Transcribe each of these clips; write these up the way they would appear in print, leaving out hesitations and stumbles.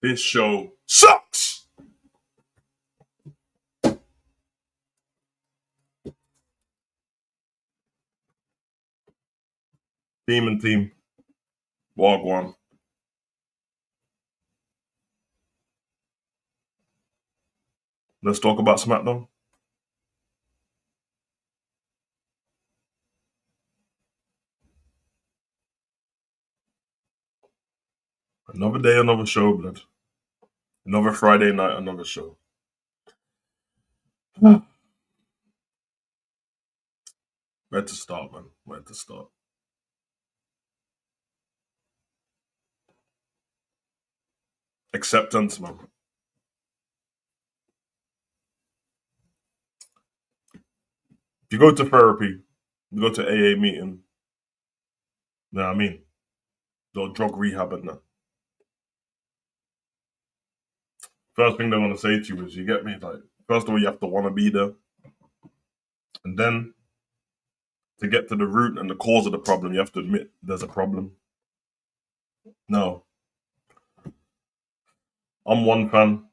This show sucks. Team. Wagwan. Let's talk about Smackdown. Another day, another show, blood. Another Friday night, another show. Where to start, man? Where to start? Acceptance, man. If you go to therapy, you go to AA meeting, you know what I mean? Or drug rehab and that. First thing they want to say to you is, you get me? Like, first of all, you have to want to be there. And then, to get to the root and the cause of the problem, you have to admit there's a problem. No. I'm one fan.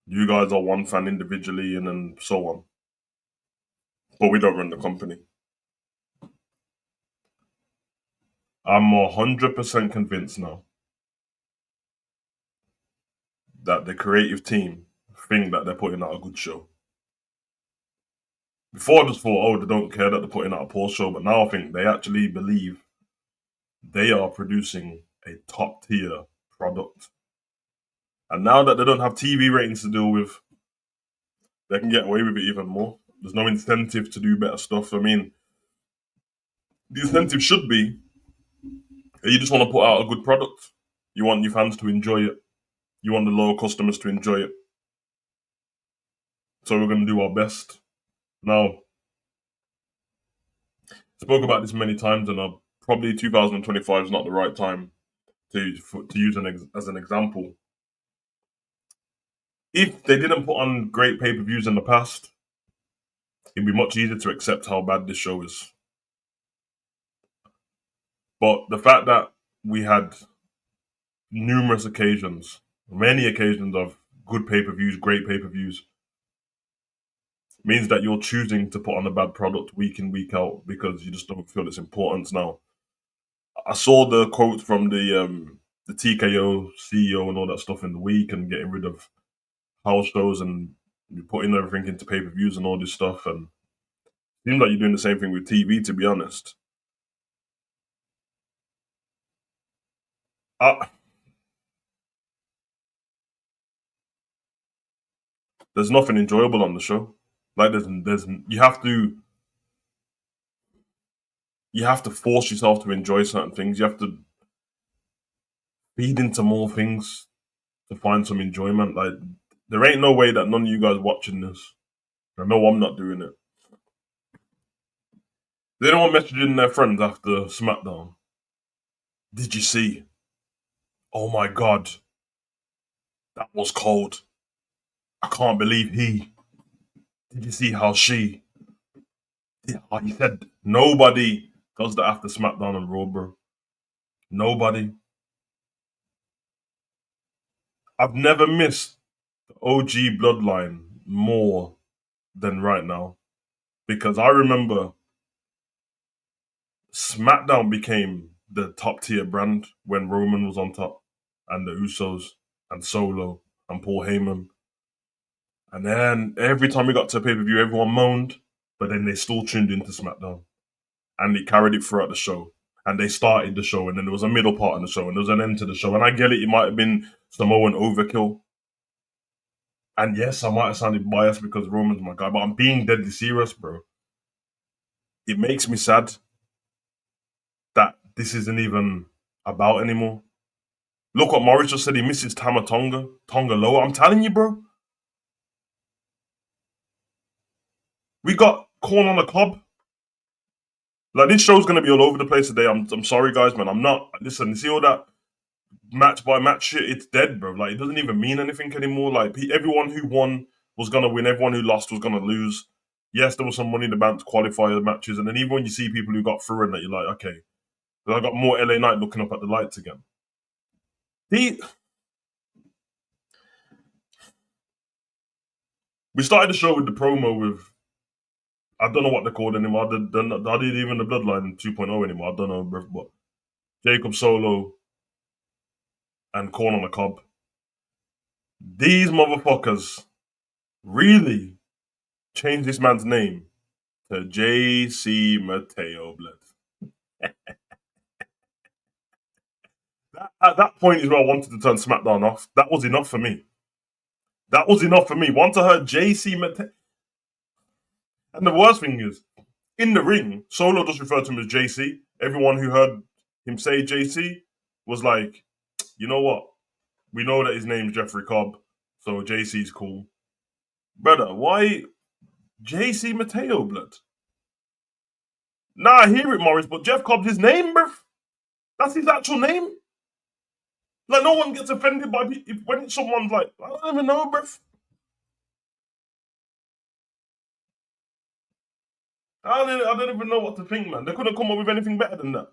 You guys are one fan individually, and then so on. But we don't run the company. I'm 100% convinced now that the creative team think that they're putting out a good show. Before I just thought, oh, they don't care that they're putting out a poor show, but now I think they actually believe they are producing a top tier product. And now that they don't have TV ratings to deal with, they can get away with it even more. There's no incentive to do better stuff. I mean, the incentive should be you just want to put out a good product. You want your fans to enjoy it. You want the loyal customers to enjoy it. So we're going to do our best. Now, I spoke about this many times, and probably 2025 is not the right time to use as an example. If they didn't put on great pay-per-views in the past, it'd be much easier to accept how bad this show is. But the fact that we had numerous occasions, many occasions of good pay-per-views, great pay-per-views, means that you're choosing to put on a bad product week in, week out because you just don't feel its importance now. I saw the quote from the TKO CEO and all that stuff in the week, and getting rid of house shows and putting everything into pay-per-views and all this stuff, and it seems like you're doing the same thing with TV, to be honest. There's nothing enjoyable on the show. Like there's you have to force yourself to enjoy certain things. You have to feed into more things to find some enjoyment. Like, there ain't no way that none of you guys watching this, I know I'm not doing it, they don't want messaging their friends after SmackDown. Did you see? Oh my god, that was cold. I can't believe he. Did you see how she? Yeah, he said nobody does that after SmackDown and Raw, bro. Nobody. I've never missed the OG bloodline more than right now, because I remember SmackDown became the top tier brand when Roman was on top, and the Usos, and Solo, and Paul Heyman. And then every time we got to pay per view, everyone moaned. but then they still tuned into SmackDown and they carried it throughout the show. And they started the show, and then there was a middle part of the show, and there was an end to the show. And I get it might have been Samoan overkill. And yes, I might have sounded biased because Roman's my guy, but I'm being deadly serious, bro. It makes me sad that this isn't even about anymore. Look what Morris just said. He misses Tama Tonga, Tonga Loa. I'm telling you, bro. We got corn on the cob. Like, this show's gonna be all over the place today. I'm sorry, guys, man. I'm not. Listen, you see all that match by match shit? It's dead, bro. Like, it doesn't even mean anything anymore. Like, everyone who won was gonna win. Everyone who lost was gonna lose. Yes, there was some money in the bank to qualify the matches, and then even when you see people who got through and that, you're like, okay, I got more LA Knight looking up at the lights again. We started the show with the promo with, I don't know what they're called anymore. They're not even the Bloodline 2.0 anymore. I don't know, but Jacob Solo and Corn on the Cob. These motherfuckers really changed this man's name to JC Mateo, blood. At that point is where I wanted to turn SmackDown off. That was enough for me. That was enough for me. Once I heard JC Mateo, and the worst thing is, in the ring, Solo just referred to him as JC. Everyone who heard him say JC was like, you know what? We know that his name's Jeffrey Cobb, so JC's cool. Brother, why JC Mateo, blood? Nah, I hear it, Morris, but Jeff Cobb's his name, bruv. That's his actual name. Like, no one gets offended by when someone's like, I don't even know, bruv. I don't even know what to think, man. They couldn't come up with anything better than that.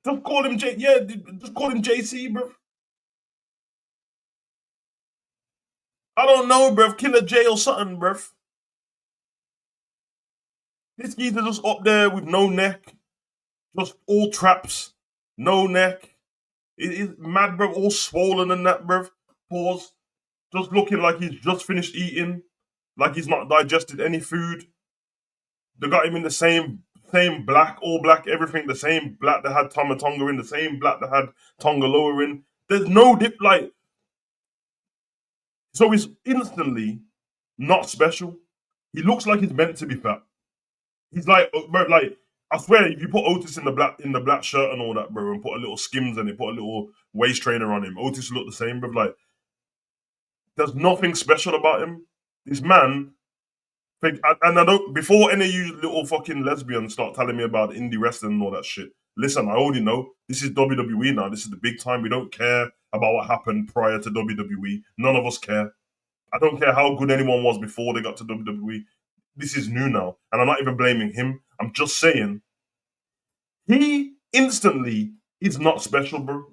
Just call him just call him JC, bruv. I don't know, bruv. Killer J or something, bruv. This geezer just up there with no neck, just all traps, no neck. It is mad, bruv. All swollen and that, bruv. Pause. Just looking like he's just finished eating, like he's not digested any food. They got him in the same black, all black, everything, the same black that had Tama Tonga in, the same black that had Tonga Loa in. There's no dip, like, so he's instantly not special. He looks like he's meant to be fat. He's like, bro, like, I swear, if you put Otis in the black shirt and all that, bro, and put a little Skims in it, put a little waist trainer on him, Otis look the same, bro. Like, there's nothing special about him. This man, and I don't. Before any of you little fucking lesbians start telling me about indie wrestling and all that shit, listen, I already know this is WWE now. This is the big time. We don't care about what happened prior to WWE. None of us care. I don't care how good anyone was before they got to WWE. This is new now, and I'm not even blaming him. I'm just saying he instantly is not special, bro.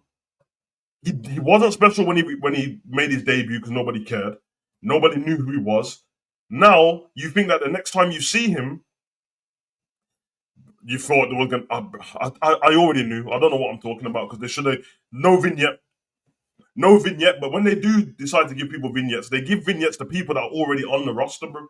He wasn't special when he made his debut because nobody cared. Nobody knew who he was. Now you think that the next time you see him, you thought there was gonna. I already knew. I don't know what I'm talking about because they should have no vignette, no vignette. But when they do decide to give people vignettes, they give vignettes to people that are already on the roster, bro.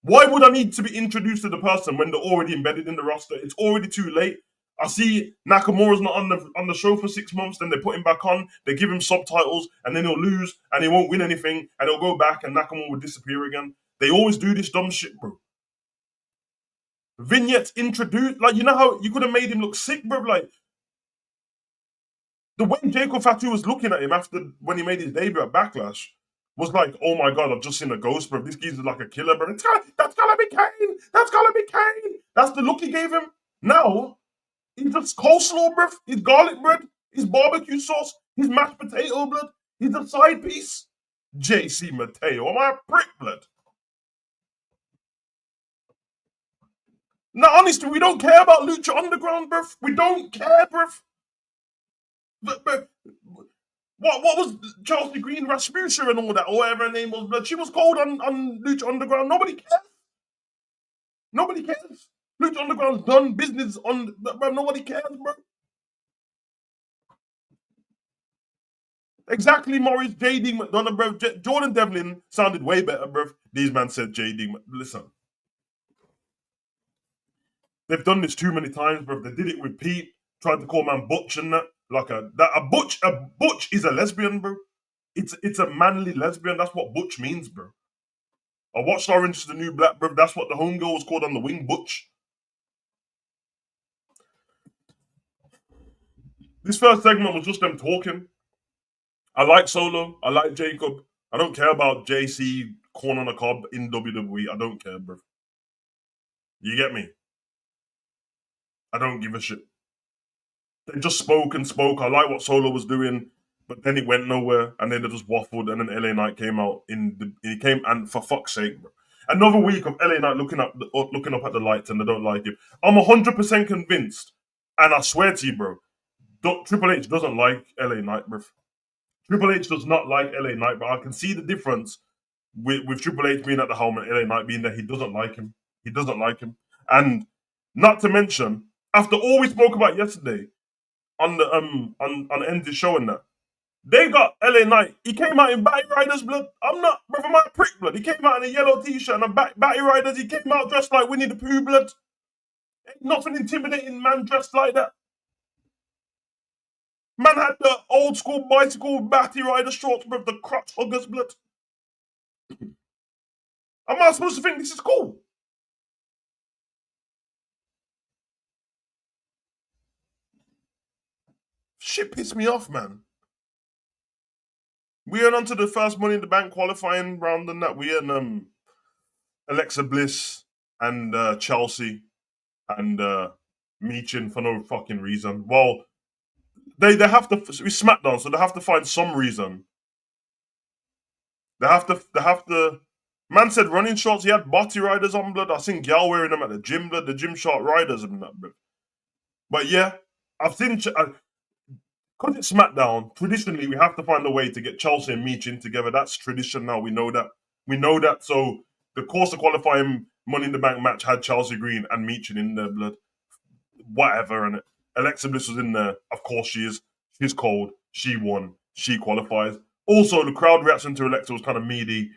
Why would I need to be introduced to the person when they're already embedded in the roster? It's already too late. I see Nakamura's not on the show for 6 months, then they put him back on, they give him subtitles, and then he'll lose, and he won't win anything, and he'll go back, and Nakamura will disappear again. They always do this dumb shit, bro. Vignettes introduced, like, you know how you could have made him look sick, bro? Like, the way Jacob Fatu was looking at him after when he made his debut at Backlash was like, oh my god, I've just seen a ghost, bro. This geezer's like a killer, bro. That's gotta be Kane. That's gotta be Kane. That's the look he gave him. Now, he's just coleslaw, bro. He's garlic bread. He's barbecue sauce. He's mashed potato, blood. He's a side piece. JC Mateo. Am I a prick, blood? Now, honestly, we don't care about Lucha Underground, bruv. We don't care, bruv. But what was Chelsea Green, Rasmussen and all that, or whatever her name was, blood? She was cold on Lucha Underground. Nobody cares. Nobody cares. Lucha Underground's done business on, bro. Nobody cares, bro. Exactly, Morris. JD McDonough, bro. Jordan Devlin sounded way better, bro. These man said JD. Listen, they've done this too many times, bro. They did it with Pete, tried to call man Butch and that. Like a Butch is a lesbian, bro. It's a manly lesbian. That's what Butch means, bro. I watched Orange is the New Black, bro. That's what the homegirl was called on the wing, Butch. This first segment was just them talking. I like Solo. I like Jacob. I don't care about JC corn on a cob in WWE. I don't care, bro. You get me? I don't give a shit. They just spoke and spoke. I like what Solo was doing, but then it went nowhere, and then they just waffled, and then LA Knight came out he came, and for fuck's sake, bro. Another week of LA Knight looking up at the lights, and they don't like him. I'm 100% convinced, and I swear to you, bro, Triple H doesn't like LA Knight, bro. Triple H does not like LA Knight, but I can see the difference with Triple H being at the helm and LA Knight being there. He doesn't like him. He doesn't like him. And not to mention, after all we spoke about yesterday on the on Enzy's show and that, they got LA Knight. He came out in Batty Riders blood. I'm not, brother, my prick blood. He came out in a yellow t-shirt and a Batty Riders. He came out dressed like Winnie the Pooh blood. Ain't nothing intimidating man dressed like that. Man had the old school bicycle Batty Rider shorts with the crotch huggers blood. Am I supposed to think this is cool? Shit pissed me off, man. We went on to the first Money in the Bank qualifying round and that. We had Alexa Bliss and Chelsea and Meechin for no fucking reason. Well, they have to. We Smackdown, so they have to find some reason. They have to. Man said running shorts. He had body riders on blood. I seen gal wearing them at the gym blood. The gym short riders and that blood. But yeah, I've seen. Because it's SmackDown, traditionally we have to find a way to get Chelsea and Meechin together. That's tradition now. We know that. We know that. So the course of qualifying Money in the Bank match had Chelsea Green and Meechin in their blood. Whatever, and Alexa Bliss was in there. Of course she is. She's cold. She won. She qualifies. Also, the crowd reaction to Alexa was kind of meaty.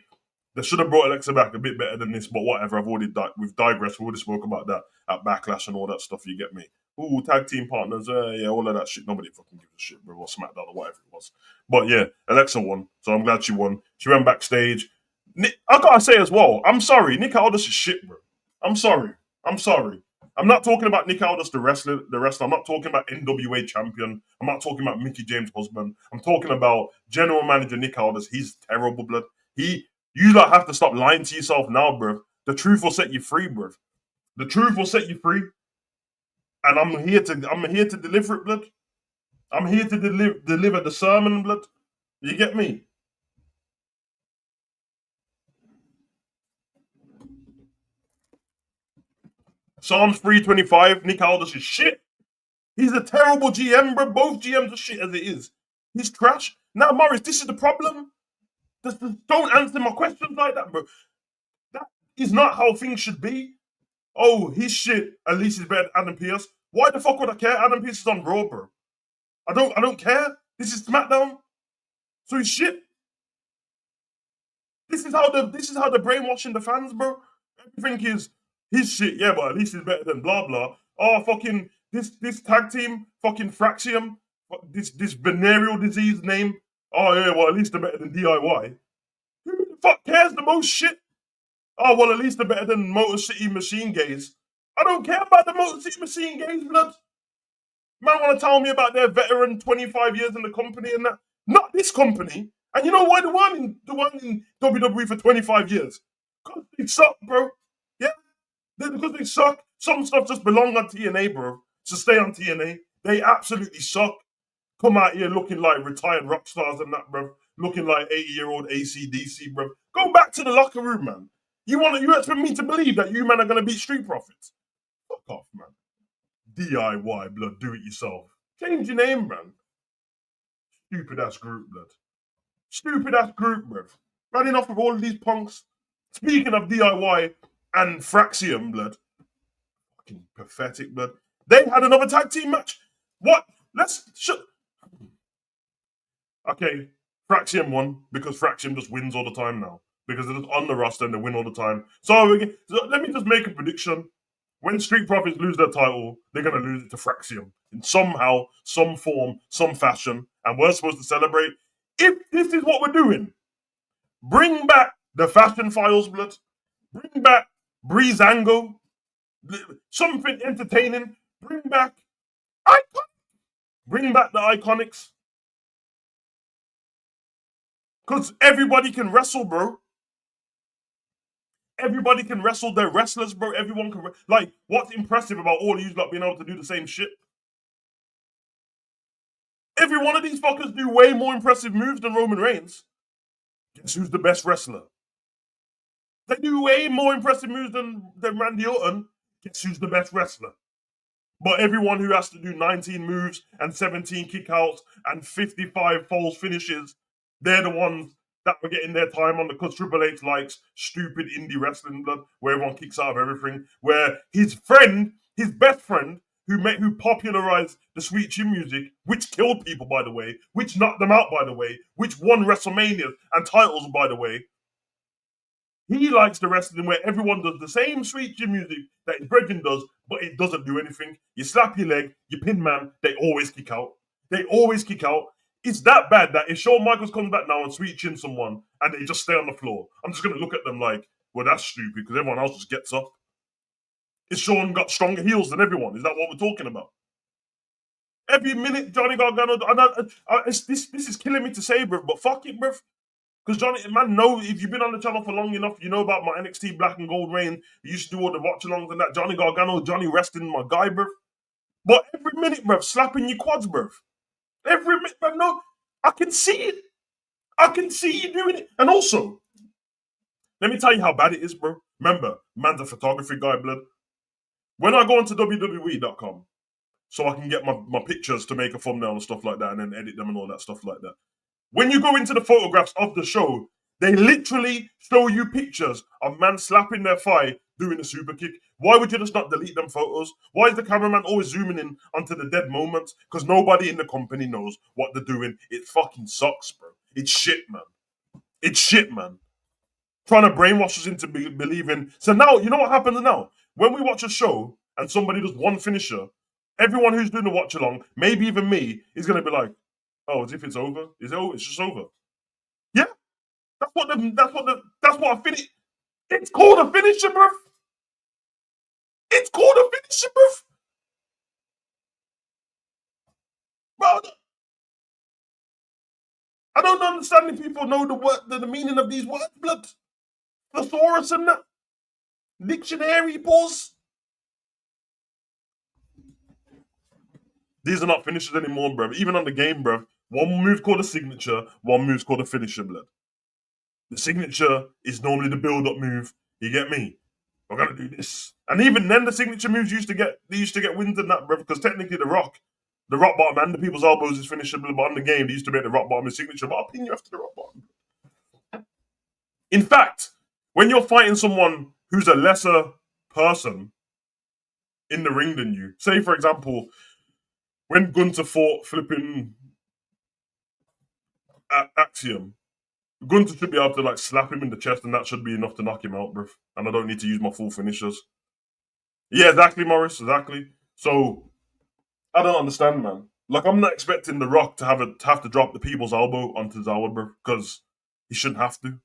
They should have brought Alexa back a bit better than this, but whatever. We've digressed. We already spoke about that at Backlash and all that stuff. You get me? Ooh, tag team partners. Yeah, all of that shit. Nobody fucking gives a shit, bro. Or SmackDown or whatever it was. But yeah, Alexa won, so I'm glad she won. She went backstage. I gotta say as well, I'm sorry. Nick Aldis is shit, bro. I'm sorry. I'm sorry. I'm not talking about Nick Aldis, the wrestler. I'm not talking about NWA champion. I'm not talking about Mickey James' husband. I'm talking about general manager Nick Aldis. He's terrible, blood. You lot have to stop lying to yourself now, bro. The truth will set you free, bro. The truth will set you free. And I'm here to deliver it, blood. I'm here to deliver the sermon, blood. You get me? Psalms 325, Nick Aldis is shit. He's a terrible GM, bro. Both GMs are shit as it is. He's trash. Now, Morris, this is the problem. Just don't answer my questions like that, bro. That is not how things should be. Oh, he's shit. At least he's better than Adam Pearce. Why the fuck would I care? Adam Pearce is on Raw, bro. I don't care. This is SmackDown. So he's shit. This is how they're brainwashing the fans, bro. Everything is he's shit, yeah, but at least he's better than blah blah. Oh, fucking this tag team, fucking Fraxium, this venereal disease name. Oh yeah, well at least they're better than DIY. Who the fuck cares the most shit? Oh well, at least they're better than Motor City Machine Gaze. I don't care about the Motor City Machine Gaze, blood. Man, want to tell me about their veteran 25 years in the company and that? Not this company. And you know why the one in WWE for 25 years? Because they suck, bro. Yeah, because they suck. Some stuff just belong on TNA, bro. So stay on TNA. They absolutely suck. Come out here looking like retired rock stars and that, bro. Looking like 80-year-old ACDC, bro. Go back to the locker room, man. You expect me to believe that you men are gonna beat Street Profits? Fuck off, man. DIY, blood, do it yourself. Change your name, man. Stupid ass group, blood. Stupid ass group, bruv. Running off with all of these punks. Speaking of DIY and Fraxium, blood. Fucking pathetic, blood. They had another tag team match. What? Okay. Fraxium won because Fraxium just wins all the time now because they're just on the roster and they win all the time. So let me just make a prediction. When Street Profits lose their title, they're going to lose it to Fraxium in somehow, some form, some fashion. And we're supposed to celebrate. If this is what we're doing, bring back the Fashion Files, blood. Bring back Breezango. Something entertaining. Bring back Bring back the Iconics. Because everybody can wrestle, bro. Everybody can wrestle. They're wrestlers, bro. Everyone can. Like, what's impressive about all of you not being able to do the same shit? Every one of these fuckers do way more impressive moves than Roman Reigns. Guess who's the best wrestler? They do way more impressive moves than Randy Orton. Guess who's the best wrestler? But everyone who has to do 19 moves and 17 kickouts and 55 false finishes, they're the ones that were getting their time on because Triple H likes stupid indie wrestling, blood, where everyone kicks out of everything. Where his best friend, who popularized the Sweet Chin music, which killed people, by the way, which knocked them out, by the way, which won WrestleMania and titles, by the way. He likes the wrestling where everyone does the same Sweet Chin music that his brethren does, but it doesn't do anything. You slap your leg, you pin man, they always kick out. They always kick out. It's that bad that if Shawn Michaels comes back now and Sweet Chin someone and they just stay on the floor, I'm just going to look at them like, well, that's stupid because everyone else just gets up. Is Shawn got stronger heels than everyone? Is that what we're talking about? Every minute, Johnny Gargano, this is killing me to say, bruv, but fuck it, bruv. Because Johnny, man, know if you've been on the channel for long enough, you know about my NXT Black and Gold reign. You used to do all the watch-alongs and that. Johnny Gargano, Johnny Reston, my guy, bruv. But every minute, bruv, slapping your quads, bruv. Every minute, bruv, no, I can see it. I can see you doing it. And also, let me tell you how bad it is, bro. Remember, man's a photography guy, blood. When I go onto WWE.com, so I can get my pictures to make a thumbnail and stuff like that, and then edit them and all that stuff like that. When you go into the photographs of the show, they literally show you pictures of man slapping their thigh doing a super kick. Why would you just not delete them photos? Why is the cameraman always zooming in onto the dead moments? Because nobody in the company knows what they're doing. It fucking sucks, bro. It's shit, man. It's shit, man. Trying to brainwash us into believing. So now, you know what happens now? When we watch a show and somebody does one finisher, everyone who's doing the watch along, maybe even me, is going to be like, oh, as if it's over. It's just over. Yeah, that's what I finish. It's called a finisher, bruv. It's called a finisher, bruv. Bro, I don't understand if people know the meaning of these words, blood. Thesaurus and that. Dictionary, pause. These are not finishers anymore, bruv. Even on the game, bruv. One move's called a signature, one move's called a finisher, blood. The signature is normally the build-up move. You get me? We're gonna do this. And even then the signature moves used to get wins in that, bruv, because technically the rock bottom and the people's elbows is finisher, but on the game they used to make the rock bottom is signature, but I'll pin you after the rock bottom. In fact, when you're fighting someone who's a lesser person in the ring than you, say for example, when Gunther fought flipping Axiom, Gunther should be able to like slap him in the chest, and that should be enough to knock him out, bruv. And I don't need to use my full finishers. Yeah, exactly, Morris. Exactly. So I don't understand, man. Like I'm not expecting The Rock to have to drop the people's elbow onto Zawa, bruv, because he shouldn't have to.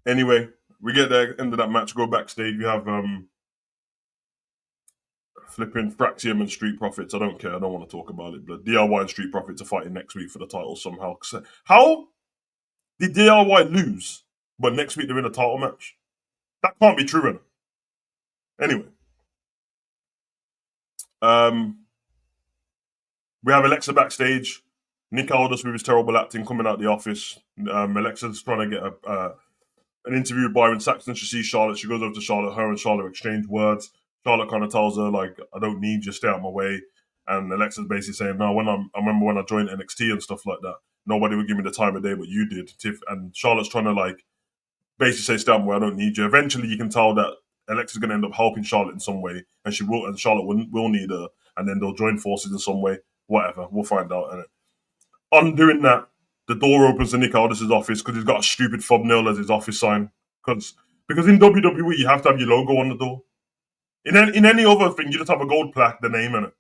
Anyway, we get the end of that match, go backstage. You have flipping Fraxium and Street Profits. I don't care. I don't want to talk about it. But DIY and Street Profits are fighting next week for the title somehow. How did DIY lose, but next week they're in a title match? That can't be true, innit? Anyway, we have Alexa backstage. Nick Aldis with his terrible acting coming out the office. Alexa's trying to get an interview with Byron Saxton. She sees Charlotte. She goes over to Charlotte. Her and Charlotte exchange words. Charlotte kind of tells her, like, I don't need you, stay out my way. And Alexa's basically saying, no, I remember when I joined NXT and stuff like that, nobody would give me the time of day, but you did. And Charlotte's trying to, like, basically say, "Stay out my way, I don't need you." Eventually, you can tell that Alexa's going to end up helping Charlotte in some way, and Charlotte will need her, and then they'll join forces in some way. Whatever, we'll find out. And on doing that, the door opens to Nick Aldis's office because he's got a stupid thumbnail as his office sign. Because in WWE you have to have your logo on the door. In any other thing, you just have a gold plaque, the name in it.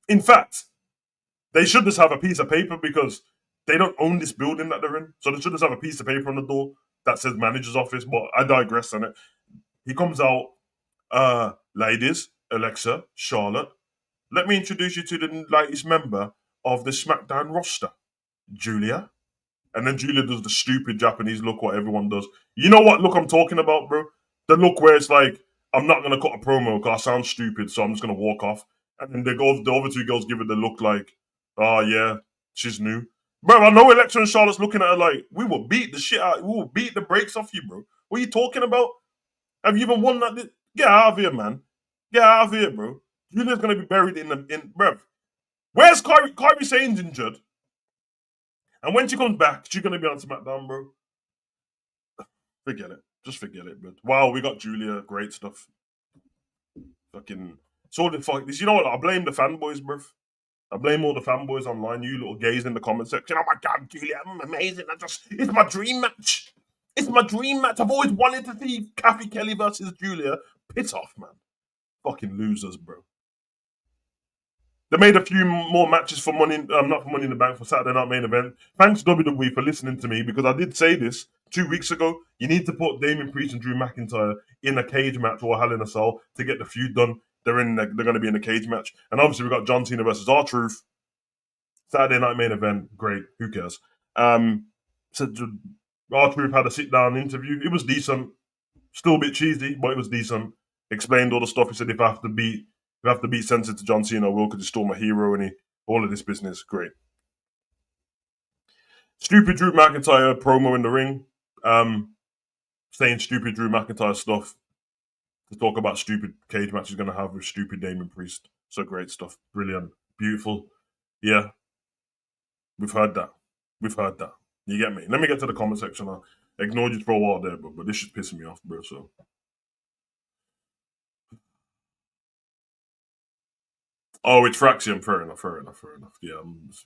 In fact, they should just have a piece of paper because they don't own this building that they're in. So they should just have a piece of paper on the door that says manager's office. But I digress on it. He comes out, ladies, Alexa, Charlotte, let me introduce you to the latest member of the Smackdown roster, Julia. And then Julia does the stupid Japanese look what everyone does. You know what look I'm talking about, bro? The look where it's like, I'm not going to cut a promo because I sound stupid, so I'm just going to walk off. And then the other two girls give it the look like, oh, yeah, she's new. Bro, I know Alexa and Charlotte's looking at her like, we will beat the shit out, we will beat the brakes off you, bro. What are you talking about? Have you even won that? Get out of here, man. Get out of here, bro. Julia's going to be buried bro. Where's Kyrie? Kyrie Sane's injured. And when she comes back, she's going to be on SmackDown, bro. Forget it. Just forget it, bro. Wow, we got Julia. Great stuff. Fucking. So the fuck. You know what? I blame the fanboys, bro. I blame all the fanboys online, you little gays in the comment section. Oh my god, Julia, I'm amazing. It's my dream match. It's my dream match. I've always wanted to see Kathy Kelly versus Julia. Piss off, man. Fucking losers, bro. They made a few more matches for not for Money in the Bank, for Saturday Night Main Event. Thanks WWE for listening to me because I did say this 2 weeks ago. You need to put Damien Priest and Drew McIntyre in a cage match or a Hell in a Cell to get the feud done. They're going to be in a cage match, and obviously we got John Cena versus R-Truth. Saturday Night Main Event, great. Who cares? So R-Truth had a sit-down interview. It was decent, still a bit cheesy, but it was decent. Explained all the stuff. He said if I have to beat sensitive to John Cena, I will, because he's still my hero, and all of this business, great. Stupid Drew McIntyre promo in the ring, saying stupid Drew McIntyre stuff to talk about stupid cage match he's going to have with stupid Damien Priest. So great stuff, brilliant, beautiful. Yeah, we've heard that. You get me? Let me get to the comment section. I ignored you for a while there, but this shit's pissing me off, bro. So. Oh, it's Fraxium. Fair enough. Yeah, I'm just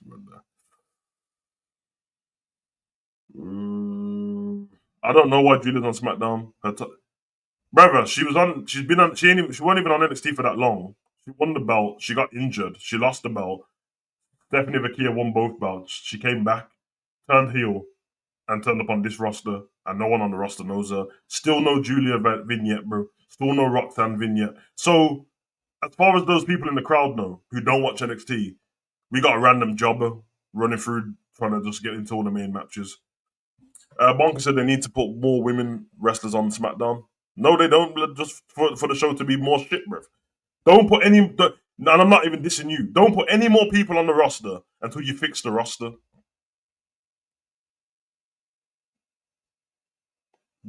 I don't know why Julia's on SmackDown. Brother, she wasn't even on NXT for that long. She won the belt. She got injured. She lost the belt. Stephanie Vakia won both belts. She came back, turned heel, and turned up on this roster. And no one on the roster knows her. Still no Julia vignette, bro. Still no Roxanne vignette. So, as far as those people in the crowd know who don't watch NXT, we got a random jobber running through trying to just get into all the main matches. Bonka said they need to put more women wrestlers on SmackDown. No, they don't. Just for the show to be more shit, bro. Don't put any. And I'm not even dissing you. Don't put any more people on the roster until you fix the roster.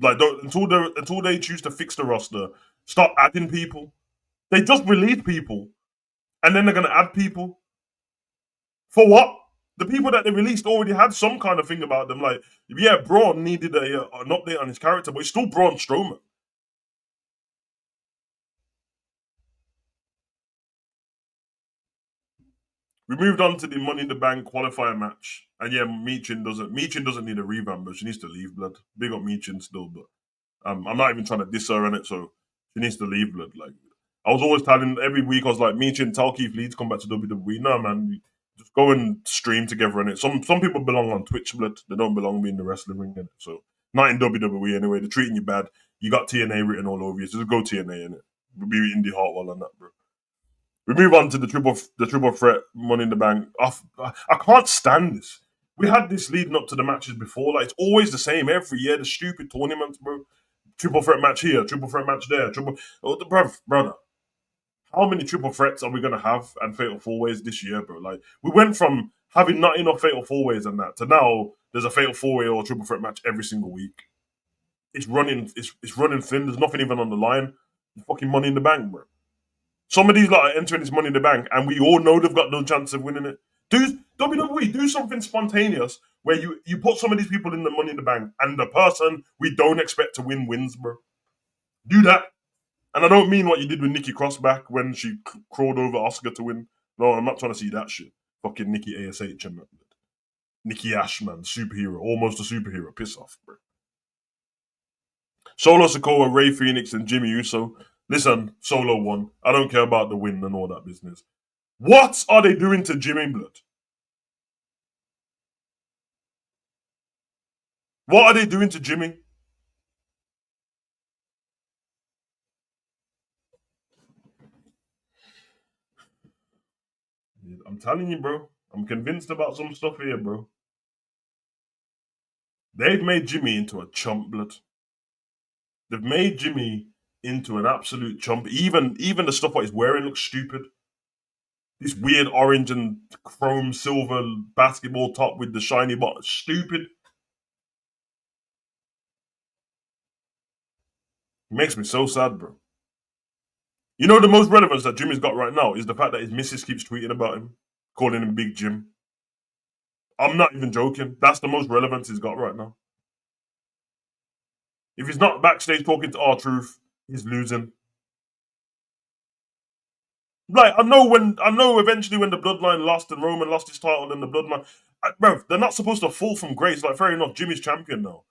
Like, until they choose to fix the roster, stop adding people. They just released people, and then they're gonna add people. For what? The people that they released already had some kind of thing about them. Like, yeah, Braun needed an update on his character, but it's still Braun Strowman. We moved on to the Money in the Bank qualifier match, and yeah, Meechin doesn't need a revamp, but she needs to leave, blood. Big up Meechin still, but I'm not even trying to diss her on it, so she needs to leave, blood. Like, I was always telling every week, I was like, Meechin, tell Keith Lee to come back to WWE. No, man, just go and stream together on it. Some people belong on Twitch, blood. They don't belong in the wrestling ring, innit? So not in WWE anyway. They're treating you bad. You got TNA written all over you. So just go TNA in it. We'll be Indie Hartwell on that, bro. We move on to the triple threat Money in the Bank. I can't stand this. We had this leading up to the matches before. Like, it's always the same every year. The stupid tournaments, bro. Triple threat match here, triple threat match there. Brother. How many triple threats are we gonna have and fatal four ways this year, bro? Like, we went from having not enough fatal four ways and that to now there's a fatal four way or a triple threat match every single week. It's running. It's running thin. There's nothing even on the line. It's fucking Money in the Bank, bro. Some of these are entering this Money in the Bank, and we all know they've got no chance of winning it. WWE, do something spontaneous where you put some of these people in the Money in the Bank, and the person we don't expect to win wins, bro. Do that. And I don't mean what you did with Nikki Cross back when she crawled over Oscar to win. No, I'm not trying to see that shit. Fucking Nikki ASH and Nikki Ashman, superhero, almost a superhero. Piss off, bro. Solo Sikoa, Ray Phoenix, and Jimmy Uso. Listen, Solo won. I don't care about the win and all that business. What are they doing to Jimmy Blood? What are they doing to Jimmy? I'm telling you, bro. I'm convinced about some stuff here, bro. They've made Jimmy into a chump, blood. They've made Jimmy into an absolute chump. Even the stuff what he's wearing looks stupid. This weird orange and chrome silver basketball top with the shiny bottom. Stupid. It makes me so sad, bro. You know the most relevance that Jimmy's got right now is the fact that his missus keeps tweeting about him, calling him Big Jim. I'm not even joking. That's the most relevance he's got right now. If he's not backstage talking to R-Truth, he's losing. Like I know eventually when the bloodline lost and Roman lost his title and the bloodline, bro, they're not supposed to fall from grace. Like fair enough, Jimmy's champion now,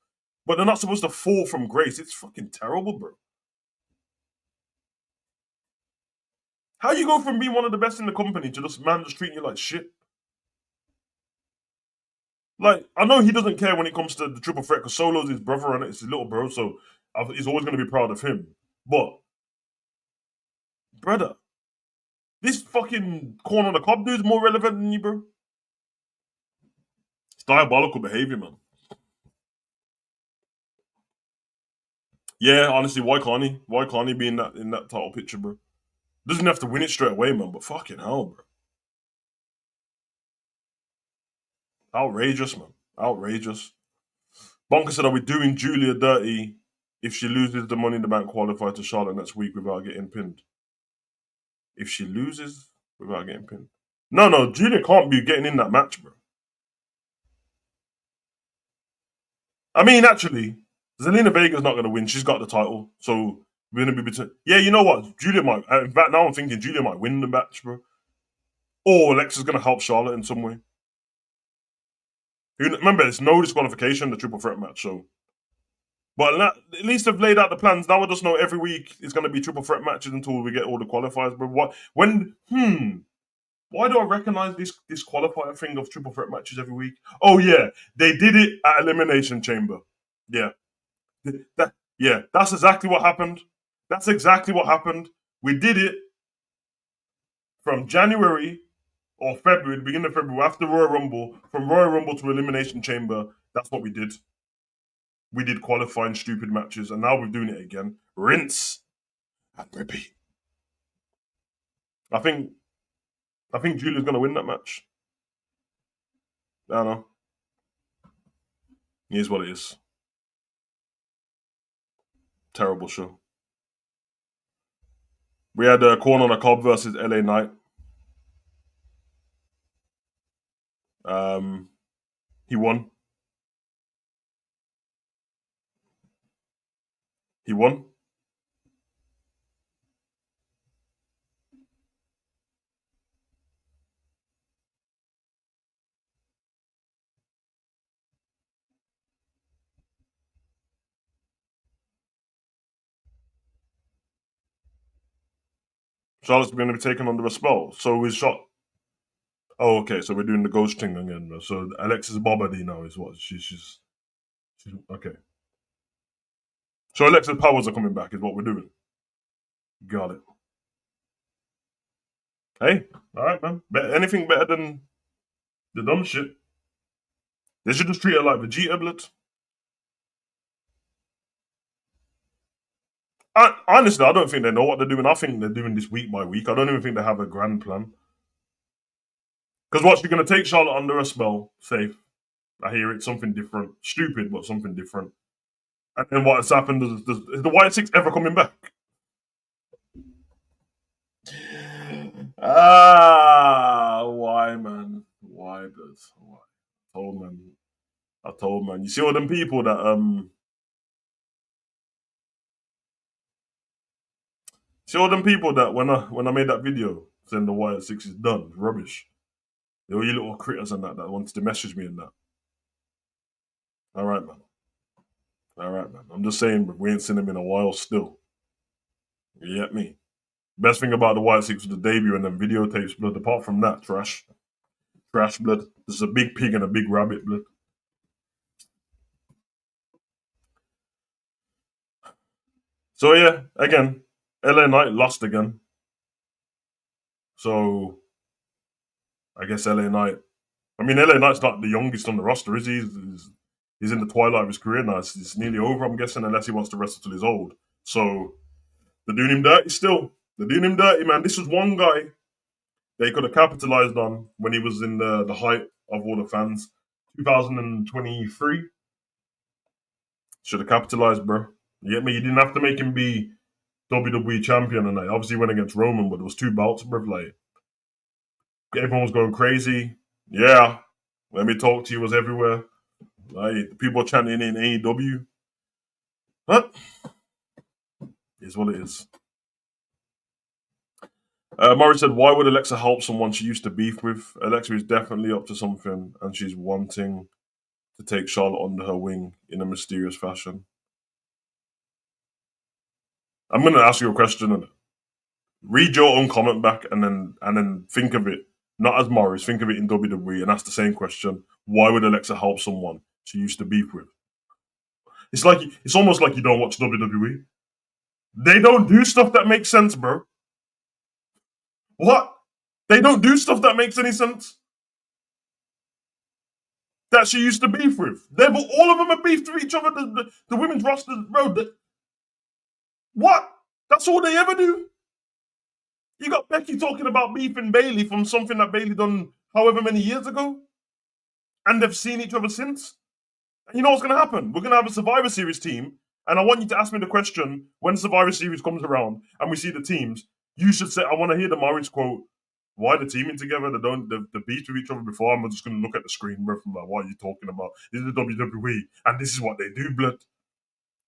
but they're not supposed to fall from grace. It's fucking terrible, bro. How you go from being one of the best in the company to just man just treating you like shit? Like I know he doesn't care when it comes to the triple threat because Solo's his brother and it's his little bro, so he's always going to be proud of him. But brother, this fucking corn on the cob dude's more relevant than you, bro. It's diabolical behavior, man. Yeah, honestly, why can't he? Why can't he be in that title picture, bro? Doesn't have to win it straight away, man. But fucking hell, bro. Outrageous, man. Outrageous. Bonker said, "Are we doing Julia dirty if she loses the Money in the Bank qualifier to Charlotte next week without getting pinned? If she loses without getting pinned, no, Julia can't be getting in that match, bro. I mean, actually, Zelina Vega's not going to win. She's got the title, so we're going to be between. Yeah, you know what? Julia might. In fact, now I'm thinking Julia might win the match, bro. Or Alexa's going to help Charlotte in some way. Remember, it's no disqualification the triple threat match. So, but at least they've laid out the plans. Now I just know every week it's going to be triple threat matches until we get all the qualifiers. But what? When? Why do I recognize this qualifier thing of triple threat matches every week? Oh yeah, they did it at Elimination Chamber. Yeah, that's exactly what happened. That's exactly what happened. We did it from January or February, the beginning of February, after Royal Rumble, from Royal Rumble to Elimination Chamber. That's what we did. We did qualifying stupid matches, and now we're doing it again. Rinse and repeat. I think Julia's gonna win that match. I don't know. Here's what it is. Terrible show. We had Corn on a Cob versus LA Knight. He won. He won. Charlotte's going to be taken under a spell. So is shot. Oh, okay. So we're doing the ghost thing again. So Alexis Bobady now is what she's okay. So Alexis powers are coming back is what we're doing. Got it. Hey, all right, man. Anything better than the dumb shit? They should just treat her like Vegeta, blood. Honestly, I don't think they know what they're doing. I think they're doing this week by week. I don't even think they have a grand plan. Because what, she's going to take Charlotte under a spell, safe. I hear it, something different. Stupid, but something different. And then what has happened is the White Six ever coming back? Why, man? Why, blood? Why? Oh, man. I told, man. You see all them people that see all them people that when I made that video saying the Wyatt Six is done, rubbish. They were you little critters and that wanted to message me and that. All right, man. All right, man. I'm just saying, but we ain't seen him in a while still. You get me? Best thing about the White Six was the debut and then videotapes, blood. Apart from that, trash. Trash, blood. There's a big pig and a big rabbit, blood. So, yeah, again, LA Knight lost again. So, I guess LA Knight. I mean, LA Knight's not the youngest on the roster, is he? He's in the twilight of his career now. It's nearly over, I'm guessing, unless he wants to wrestle till he's old. So, they're doing him dirty still. They're doing him dirty, man. This was one guy they could have capitalized on when he was in the height of all the fans. 2023 should have capitalized, bro. You get me? You didn't have to make him be WWE champion, and I obviously went against Roman, but it was two belts, bro. Like everyone was going crazy. Yeah, let me talk to you was everywhere. Like people chanting in AEW. But is what it is. Murray said, "Why would Alexa help someone she used to beef with? Alexa is definitely up to something, and she's wanting to take Charlotte under her wing in a mysterious fashion." I'm going to ask you a question. Read your own comment back, and then think of it not as Morris. Think of it in WWE, and ask the same question: Why would Alexa help someone she used to beef with? It's almost like you don't watch WWE. They don't do stuff that makes sense, bro. What? They don't do stuff that makes any sense. That she used to beef with. All of them are beefed with each other. The women's roster, bro. What? That's all they ever do. You got Becky talking about beefing Bailey from something that Bailey done however many years ago, and they've seen each other since. And you know what's going to happen? We're going to have a Survivor Series team, and I want you to ask me the question when Survivor Series comes around and we see the teams. You should say, I want to hear the Morris quote. Why they're teaming together? They beat with each other before. I'm just going to look at the screen, bro. From like, what are you talking about? This is the WWE, and this is what they do, blood.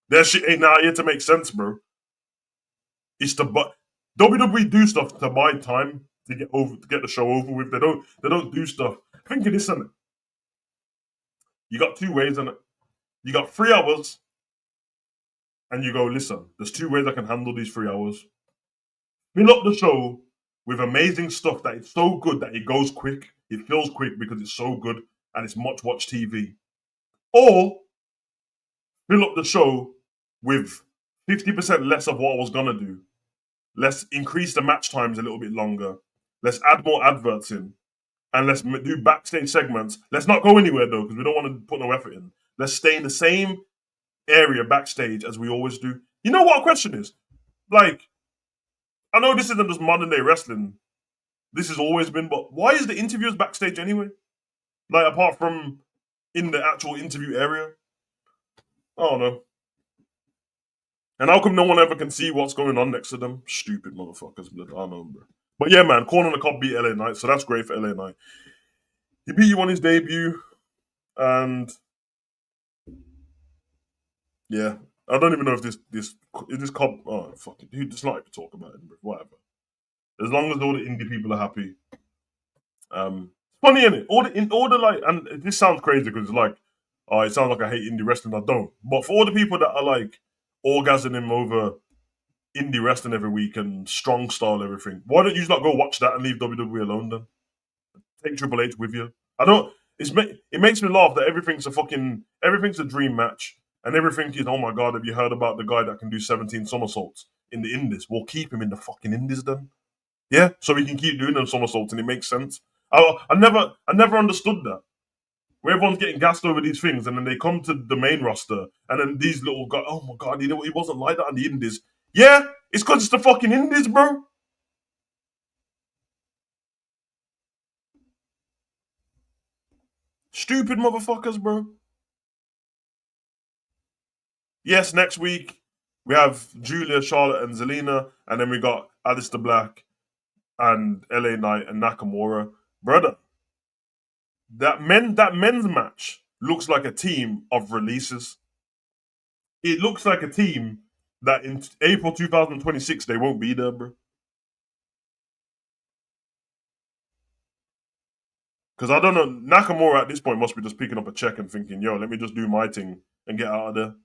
Their shit ain't out here to make sense, bro. It's WWE do stuff to buy time to get the show over with. They don't do stuff. Think of this, innit? You got two ways, innit? You got 3 hours, and you go, listen, there's 2 ways I can handle these 3 hours. Fill up the show with amazing stuff that it's so good that it goes quick. It feels quick because it's so good and it's much watch TV. Or fill up the show with 50% less of what I was gonna do. Let's increase the match times a little bit longer. Let's add more adverts in. And let's do backstage segments. Let's not go anywhere though, because we don't want to put no effort in. Let's stay in the same area backstage as we always do. You know what our question is? Like, I know this isn't just modern day wrestling. This has always been, but why is the interviewers backstage anyway? Like, apart from in the actual interview area? I don't know. And how come no one ever can see what's going on next to them? Stupid motherfuckers, blood. I don't know, bro. But yeah, man, Corn on the Cob beat LA Knight, so that's great for LA Knight. He beat you on his debut, and yeah, I don't even know if this Cobb. Oh fuck it, dude, just not even talk about it, bro. Whatever. As long as all the indie people are happy. Funny, isn't it? All the like, and this sounds crazy because it's like, oh, it sounds like I hate indie wrestling. I don't. But for all the people that are like orgasming over indie wrestling every week and strong style everything, why don't you just not go watch that and leave WWE alone then? Take Triple H with you. I don't. It makes me laugh that everything's a dream match and everything is, oh my god, have you heard about the guy that can do 17 somersaults in the indies? We'll keep him in the fucking indies then. Yeah, so we can keep doing them somersaults and it makes sense. I never understood that. Where everyone's getting gassed over these things and then they come to the main roster and then these little guys, oh my god, you know he wasn't like that on the indies. Yeah, it's because it's the fucking indies, bro. Stupid motherfuckers, bro. Yes, next week we have Julia, Charlotte, and Zelina, and then we got Alistair Black and LA Knight and Nakamura. Brother, that men's match looks like a team of releases. It looks like a team that in April 2026 they won't be there, bro. Because I don't know, Nakamura at this point must be just picking up a check and thinking, "Yo, let me just do my thing and get out of there."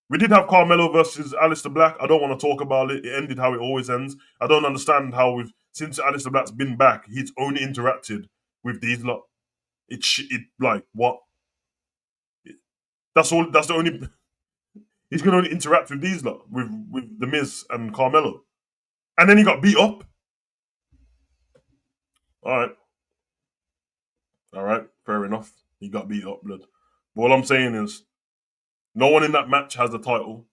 We did have Carmelo versus Alistair Black. I don't want to talk about it. It ended how it always ends. I don't understand how we've since Alistair Black's been back, he's only interacted with these lot. It like what? That's all. That's the only. He's gonna only interact with these lot with the Miz and Carmelo, and then he got beat up. All right, all right, fair enough. He got beat up, blood. But all I'm saying is, no one in that match has the title,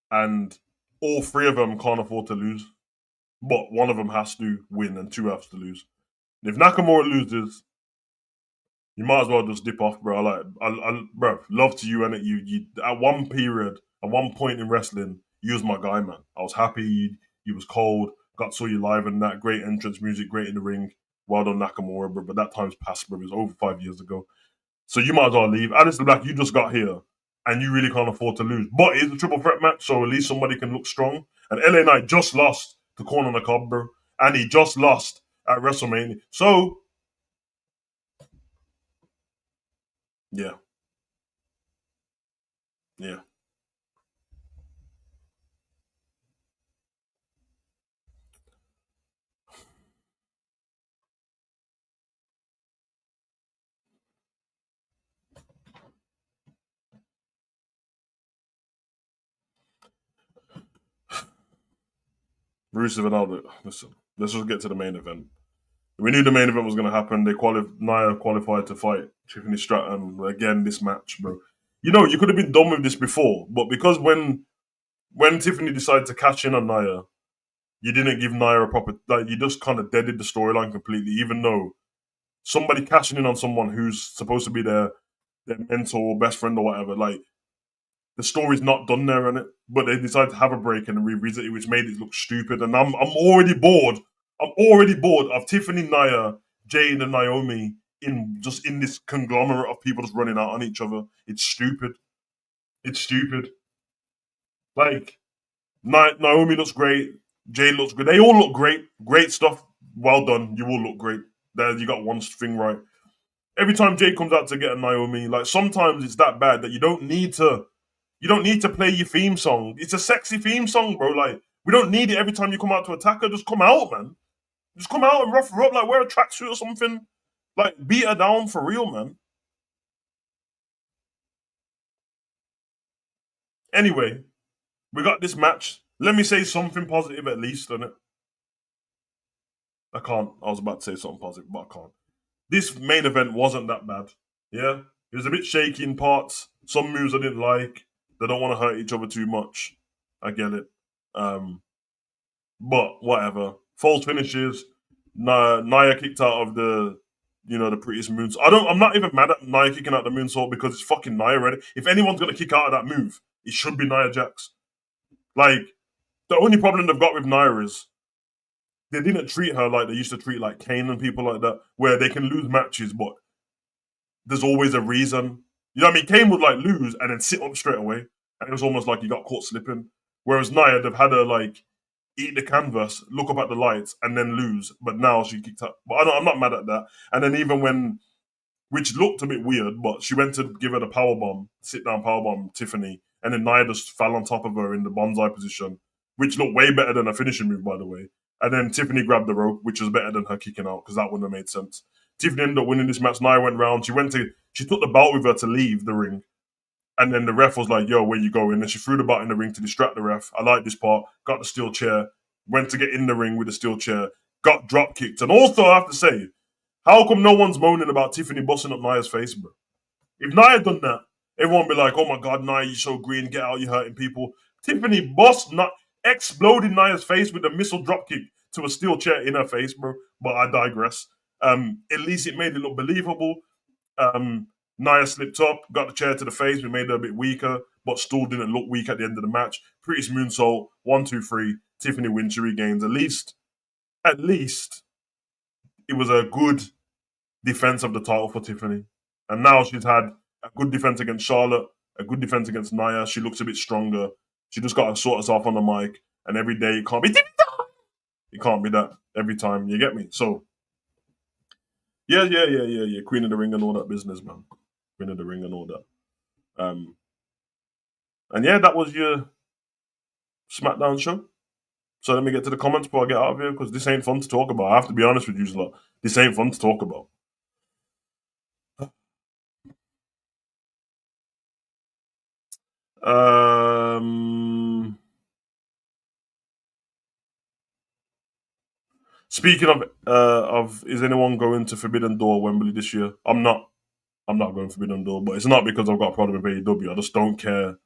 and all three of them can't afford to lose. But one of them has to win, and two has to lose. And if Nakamura loses, you might as well just dip off, bro. Bro, love to you, and you at one period, at one point in wrestling, you was my guy, man. I was happy. You was cold. Got saw you live and that great entrance music, great in the ring. Well done, Nakamura, bro. But that time's past, bro. It was over 5 years ago. So you might as well leave. Alistair Black, you just got here, and you really can't afford to lose. But it's a triple threat match, so at least somebody can look strong. And LA Knight just lost to Corn on the Cob, bro, and he just lost at WrestleMania. So yeah, yeah. Rusev and Aldo. Listen, let's just get to the main event. We knew the main event was going to happen. Nia qualified to fight Tiffany Stratton again this match, bro. You know, you could have been done with this before, but because when Tiffany decided to cash in on Nia, you didn't give Nia a proper like you just kind of deaded the storyline completely. Even though somebody cashing in on someone who's supposed to be their mentor or best friend or whatever, like the story's not done there in it, but they decided to have a break and revisit it, which made it look stupid. And I'm already bored. I'm already bored of Tiffany, Nia, Jade, and Naomi in this conglomerate of people just running out on each other. It's stupid. It's stupid. Like Naomi looks great. Jade looks good. They all look great. Great stuff. Well done. You all look great. There, you got one thing right. Every time Jade comes out to get a Naomi, like sometimes it's that bad that you don't need to play your theme song. It's a sexy theme song, bro. Like, we don't need it every time you come out to attack her. Just come out, man. Just come out and rough her up, like wear a tracksuit or something. Like, beat her down for real, man. Anyway, we got this match. Let me say something positive at least on it. I can't. I was about to say something positive, but I can't. This main event wasn't that bad. Yeah? It was a bit shaky in parts. Some moves I didn't like. They don't want to hurt each other too much. I get it. Um, But whatever. False finishes. Nia kicked out of the prettiest moons. I'm not even mad at Nia kicking out the moonsault because it's fucking Nia already. If anyone's gonna kick out of that move, it should be Nia Jax. Like the only problem they've got with Nia is they didn't treat her like they used to treat like Kane and people like that, where they can lose matches, but there's always a reason. You know what I mean? Kane would like lose and then sit up straight away, and it was almost like he got caught slipping. Whereas Nia, they've had her like eat the canvas, look up at the lights, and then lose. But now she kicked up. But I'm not mad at that. And then even when, which looked a bit weird, but she went to give her the power bomb, sit down power bomb, Tiffany, and then Nia just fell on top of her in the bonsai position, which looked way better than a finishing move, by the way. And then Tiffany grabbed the rope, which was better than her kicking out because that wouldn't have made sense. Tiffany ended up winning this match. Nia went round. She took the belt with her to leave the ring. And then the ref was like, "Yo, where you going?" And she threw the belt in the ring to distract the ref. I like this part. Got the steel chair. Went to get in the ring with the steel chair. Got drop kicked. And also, I have to say, how come no one's moaning about Tiffany busting up Nia's face, bro? If Nia had done that, everyone would be like, "Oh my God, Nia, you're so green. Get out, you're hurting people." Tiffany exploded Nia's face with a missile drop kick to a steel chair in her face, bro. But I digress. At least it made it look believable. Um, Nia slipped up, got the chair to the face. We made her a bit weaker, but still didn't look weak at the end of the match. Pretty moonsault, 1, 2, 3. Tiffany wins. She regains. At least, it was a good defense of the title for Tiffany. And now she's had a good defense against Charlotte, a good defense against Nia. She looks a bit stronger. She just got to sort herself on the mic. And every day it can't be it can't be that every time. You get me? So yeah. Queen of the Ring and all that business, man. Queen of the Ring and all that. Um, and yeah, that was your SmackDown show. So let me get to the comments before I get out of here because this ain't fun to talk about. I have to be honest with you, lot. This ain't fun to talk about. Speaking of, is anyone going to Forbidden Door Wembley this year? I'm not. I'm not going Forbidden Door, but it's not because I've got a problem with AEW. I just don't care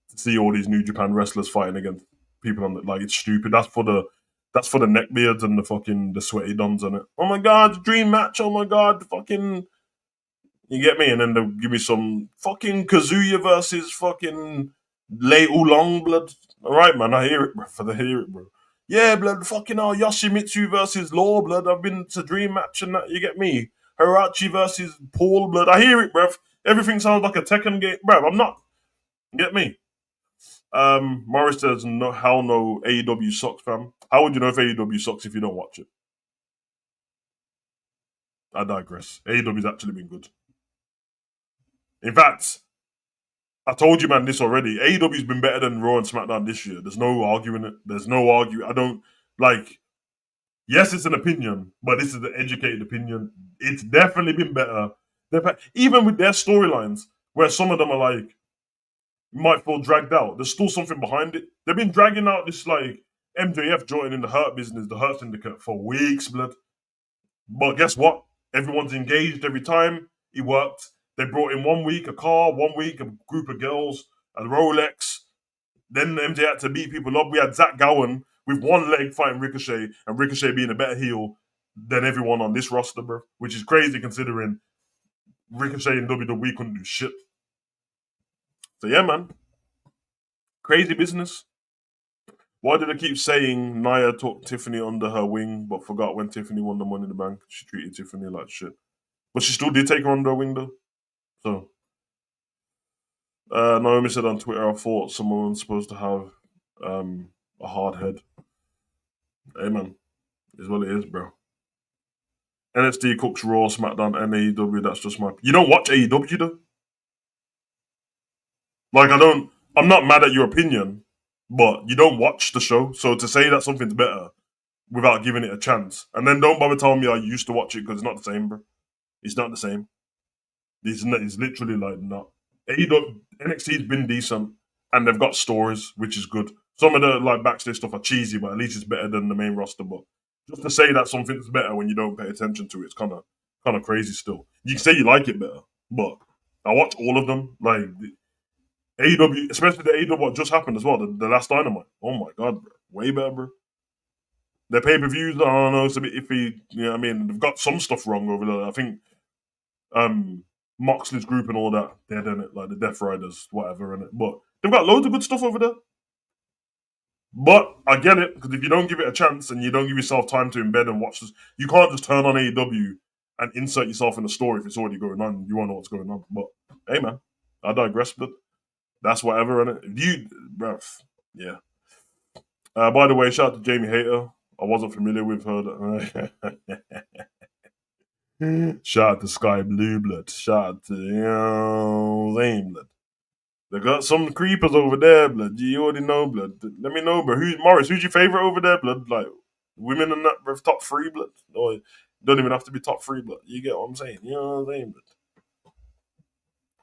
to see all these New Japan wrestlers fighting against people on the, like it's stupid. That's for the neckbeards and the fucking the sweaty dons on it. Oh my god, dream match! Oh my god, the fucking you get me? And then they'll give me some fucking Kazuya versus fucking Lei Oolong blood. All right, man, I hear it, bro. For the hear it, bro. Yeah, blood. Fucking hell, Yoshimitsu versus Law, blood. I've been to Dream Match and that. You get me? Hirachi versus Paul, blood. I hear it, bruv. Everything sounds like a Tekken game, bruv. I'm not. You get me? Morris says, "No, hell no. AEW sucks, fam. How would you know if AEW sucks if you don't watch it?" I digress. AEW's actually been good. In fact, I told you, man, this already. AEW's been better than Raw and SmackDown this year. There's no arguing it. There's no arguing. I don't like. Yes, it's an opinion, but this is the educated opinion. It's definitely been better. Even with their storylines, where some of them are like might feel dragged out. There's still something behind it. They've been dragging out this like MJF joining the Hurt business, the Hurt Syndicate for weeks, blood. But guess what? Everyone's engaged every time. It worked. They brought in 1 week a car, 1 week a group of girls, a Rolex. Then MJ had to beat people up. We had Zach Gowen with one leg fighting Ricochet, and Ricochet being a better heel than everyone on this roster, bro. Which is crazy considering Ricochet in WWE couldn't do shit. So yeah, man. Crazy business. Why did I keep saying Nia took Tiffany under her wing, but forgot when Tiffany won the Money in the Bank? She treated Tiffany like shit. But she still did take her under her wing, though. So, Naomi said on Twitter, I thought someone was supposed to have a hard head. Hey, man. Is what it is, bro. NXT cooks Raw, SmackDown, and AEW. That's just my. You don't watch AEW, though? Like, I'm not mad at your opinion, but you don't watch the show. So to say that something's better without giving it a chance. And then don't bother telling me I used to watch it because it's not the same, bro. It's not the same. It's literally like not. AEW, NXT's been decent and they've got stories, which is good. Some of the like backstage stuff are cheesy, but at least it's better than the main roster. But just to say that something's better when you don't pay attention to it, it's kind of crazy still. You can say you like it better, but I watch all of them. Like AEW, especially the AEW what just happened as well, the last Dynamite. Oh my god, bro. Way better, bro. Their pay per views, I don't know, it's a bit iffy. You know what I mean? They've got some stuff wrong over there. I think Moxley's group and all that, they're in it, like the Death Riders, whatever, in it. But they've got loads of good stuff over there. But I get it, because if you don't give it a chance and you don't give yourself time to embed and watch this, you can't just turn on AEW and insert yourself in the story if it's already going on. You won't know what's going on. But hey, man, I digress, but that's whatever, in it. You, bruv, yeah. By the way, shout out to Jamie Hayter. I wasn't familiar with her. Shout out to Sky Blue Blood. Shout out to Zane Blood. They got some creepers over there, blood. You already know, blood. Let me know, bro. Who's Morris? Who's your favorite over there, blood? Like women and that, bro, top three, blood. Or don't even have to be top three, blood. You get what I'm saying? You know what I'm saying, blood.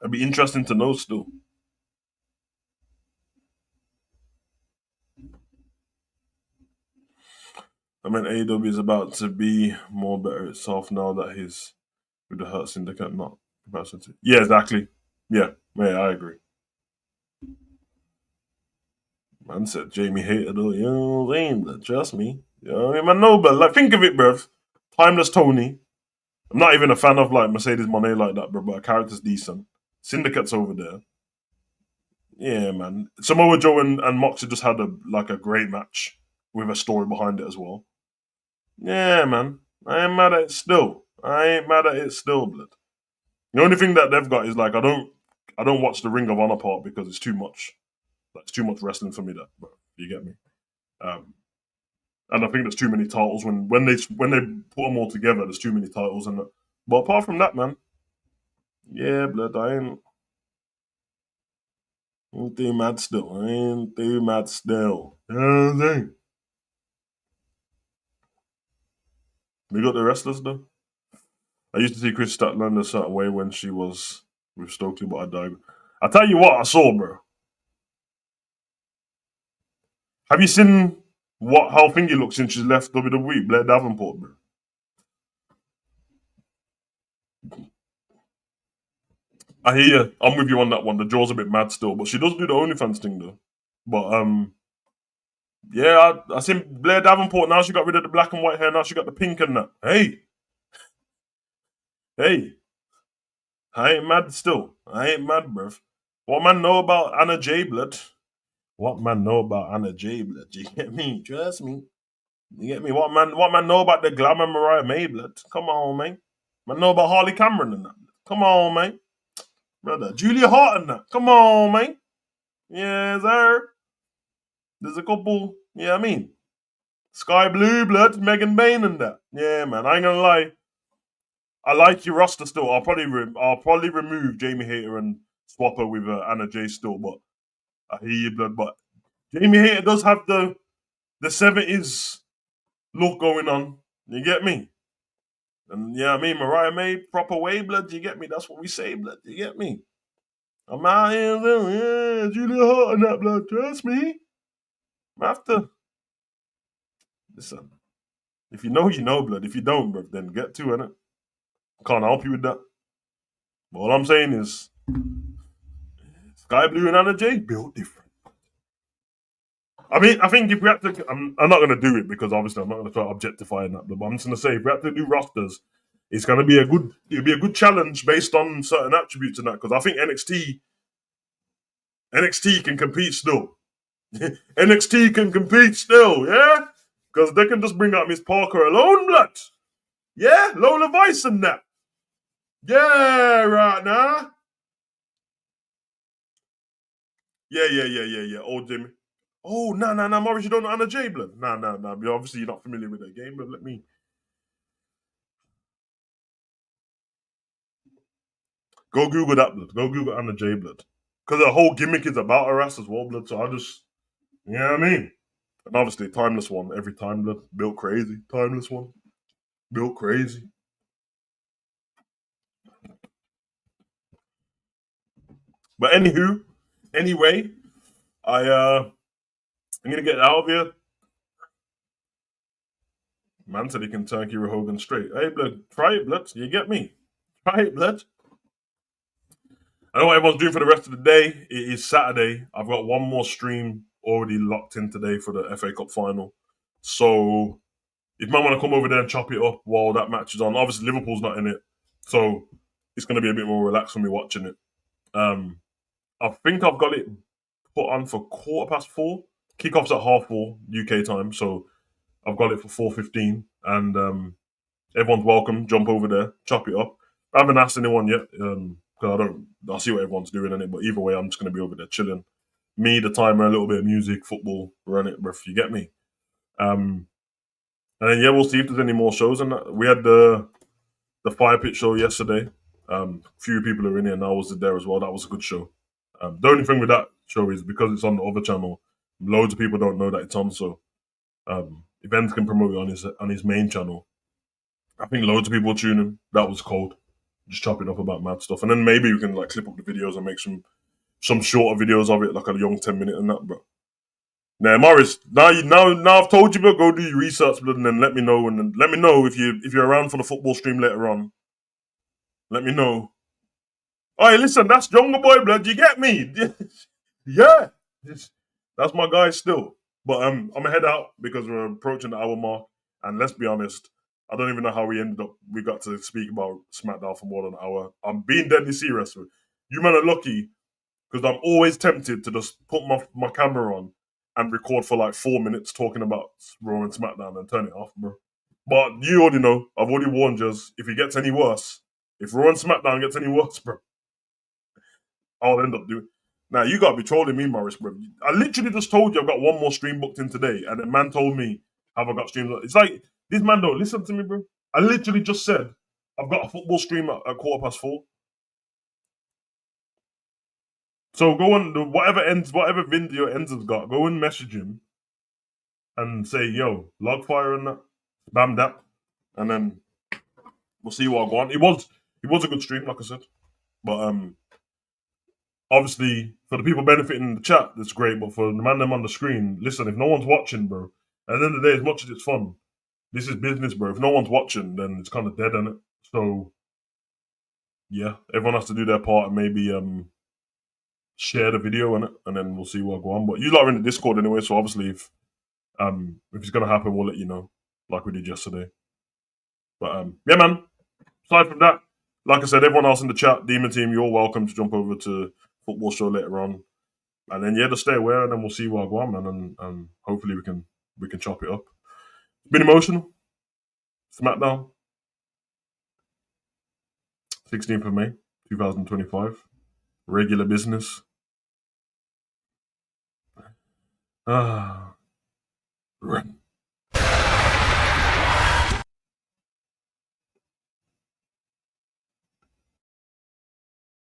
It'd be interesting to know still. I mean, AEW is about to be more better itself now that he's with the Hurt Syndicate, not comparison to. Yeah, exactly. Yeah, I agree. Man said Jamie hated though. You know what I'm saying? Trust me. You know what I mean? Man, no, but like, think of it, bruv. Timeless Tony. I'm not even a fan of like Mercedes Monet like that, bro, but her character's decent. Syndicate's over there. Yeah, man. Samoa Joe and Moxie just had a great match with a story behind it as well. Yeah, man. I ain't mad at it still. Blood. The only thing that they've got is like I don't watch the Ring of Honor part because it's too much. Like, it's too much wrestling for me. That, bro, you get me. Um, and I think there's too many titles when they put them all together. There's too many titles and that. But apart from that, man, yeah, blood, ain't too mad still. I ain't too mad still. You know what I'm saying? We got the wrestlers though. I used to see Chris Statlander a certain way when she was with Stokely, but I died. I tell you what, I saw, bro. Have you seen how Thingy looks since she's left WWE? Blair Davenport, bro. I hear you. I'm with you on that one. The jaw's a bit mad still, but she does do the OnlyFans thing though. But yeah, I seen Blair Davenport. Now she got rid of the black and white hair. Now she got the pink and that. Hey, hey, I ain't mad still. I ain't mad, bruv. What man know about Anna J Blood? What man know about Anna J Blood? You get me? Trust me. You get me? What man know about the glamour Mariah May Blood? Come on, man. Man know about Harley Cameron and that. Come on, man. Brother. Julia Hart and that. Come on, man. Yeah, sir. There's a couple, yeah, I mean. Sky Blue Blood, Megan Bain and that. Yeah, man. I ain't gonna lie. I like your roster still. I'll probably remove Jamie Hayter and swap her with Anna J still, but I hear you, blood. But Jamie Hayter does have the 70s look going on. You get me? And yeah, I mean Mariah May, proper way, blood. You get me? That's what we say, blood. You get me? I'm out here, yeah, Julia Hart and that, blood. Trust me. I have to listen. If you know, you know, blood. If you don't, blood, then get to it. Can't help you with that. But all I'm saying is, Sky Blue and Anna J built different. I mean, I think if we had to, I'm not going to do it because obviously I'm not going to try objectifying that. But I'm just going to say, if we had to do rosters, it's going to be it'll be a good challenge based on certain attributes and that. Because I think NXT can compete still. NXT can compete still, yeah. Because they can just bring out Miss Parker alone, blood. Yeah, Lola Vice and that. Yeah, right now. Yeah. Old Jimmy. Oh, nah, Morris, you don't know Anna J, blood. Nah. Obviously, you're not familiar with that game, but let me go Google that, blood. Go Google Anna J, blood. Because the whole gimmick is about her ass as well, blood. So I just, you know what I mean? And obviously, Timeless One, every time, blood. Built crazy. Timeless One. Built crazy. But anyway, I'm gonna get out of here. Man said he can turn Kira Hogan straight. Hey, blood, try it, blood. You get me? Try it, blood. I know what everyone's doing for the rest of the day. It is Saturday. I've got one more stream already locked in today for the FA Cup final. So if man want to come over there and chop it up while that match is on, obviously Liverpool's not in it, so it's going to be a bit more relaxed for me watching it. I think I've got it put on for 4:15. Kickoff's at 4:30 UK time, so I've got it for 4:15, and everyone's welcome. Jump over there, chop it up. I haven't asked anyone yet because I'll see what everyone's doing in it. But either way, I'm just going to be over there chilling. Me, the timer, a little bit of music, football, run it, bruv. You get me? Um, and then yeah, we'll see if there's any more shows. And we had the Fire Pit show yesterday. Few people are in it, and I was there as well. That was a good show. The only thing with that show is because it's on the other channel, loads of people don't know that it's on. So events can promote it on his main channel. I think loads of people tune in. That was cold. Just chopping up about mad stuff, and then maybe we can like clip up the videos and make some shorter videos of it, like a young 10-minute and that, bro. Now, Morris, now I've told you, but go do your research, blood, and then let me know, and then let me know if you're around for the football stream later on. Let me know. Oh, hey, listen, that's younger boy, blood. You get me? Yeah, that's my guy still. But I'm gonna head out because we're approaching the hour mark, and let's be honest, I don't even know how we got to speak about Smackdown for more than an hour. I'm being deadly serious. You men are lucky because I'm always tempted to just put my camera on and record for like 4 minutes talking about Raw and Smackdown and turn it off, bro. But you already know, I've already warned you, if it gets any worse, If Raw and SmackDown gets any worse, bro, I'll end up doing. Now you gotta be trolling me, Morris, bro. I literally just told you I've got one more stream booked in today, and the man told me have I got streams. It's like this man don't listen to me, bro. I literally just said I've got a football stream at 4:15. So go on whatever video ends has got, go and message him and say, yo, log fire and that, bam that, and then we'll see what I go on. It was a good stream, like I said. But obviously for the people benefiting the chat, that's great. But for the man them on the screen, listen, if no one's watching, bro, at the end of the day, as much as it's fun, this is business, bro. If no one's watching, then it's kind of dead, isn't it? So yeah, everyone has to do their part and maybe share the video in it, and then we'll see what go on. But you lot are in the Discord anyway, so obviously if it's gonna happen, we'll let you know, like we did yesterday. But yeah, man. Aside from that, like I said, everyone else in the chat, Demon Team, you're welcome to jump over to Football Show later on, and then yeah, just stay aware, and then we'll see what go on, man, and hopefully we can chop it up. It's been emotional. Smackdown, 16th of May, 2025. Regular business. Run.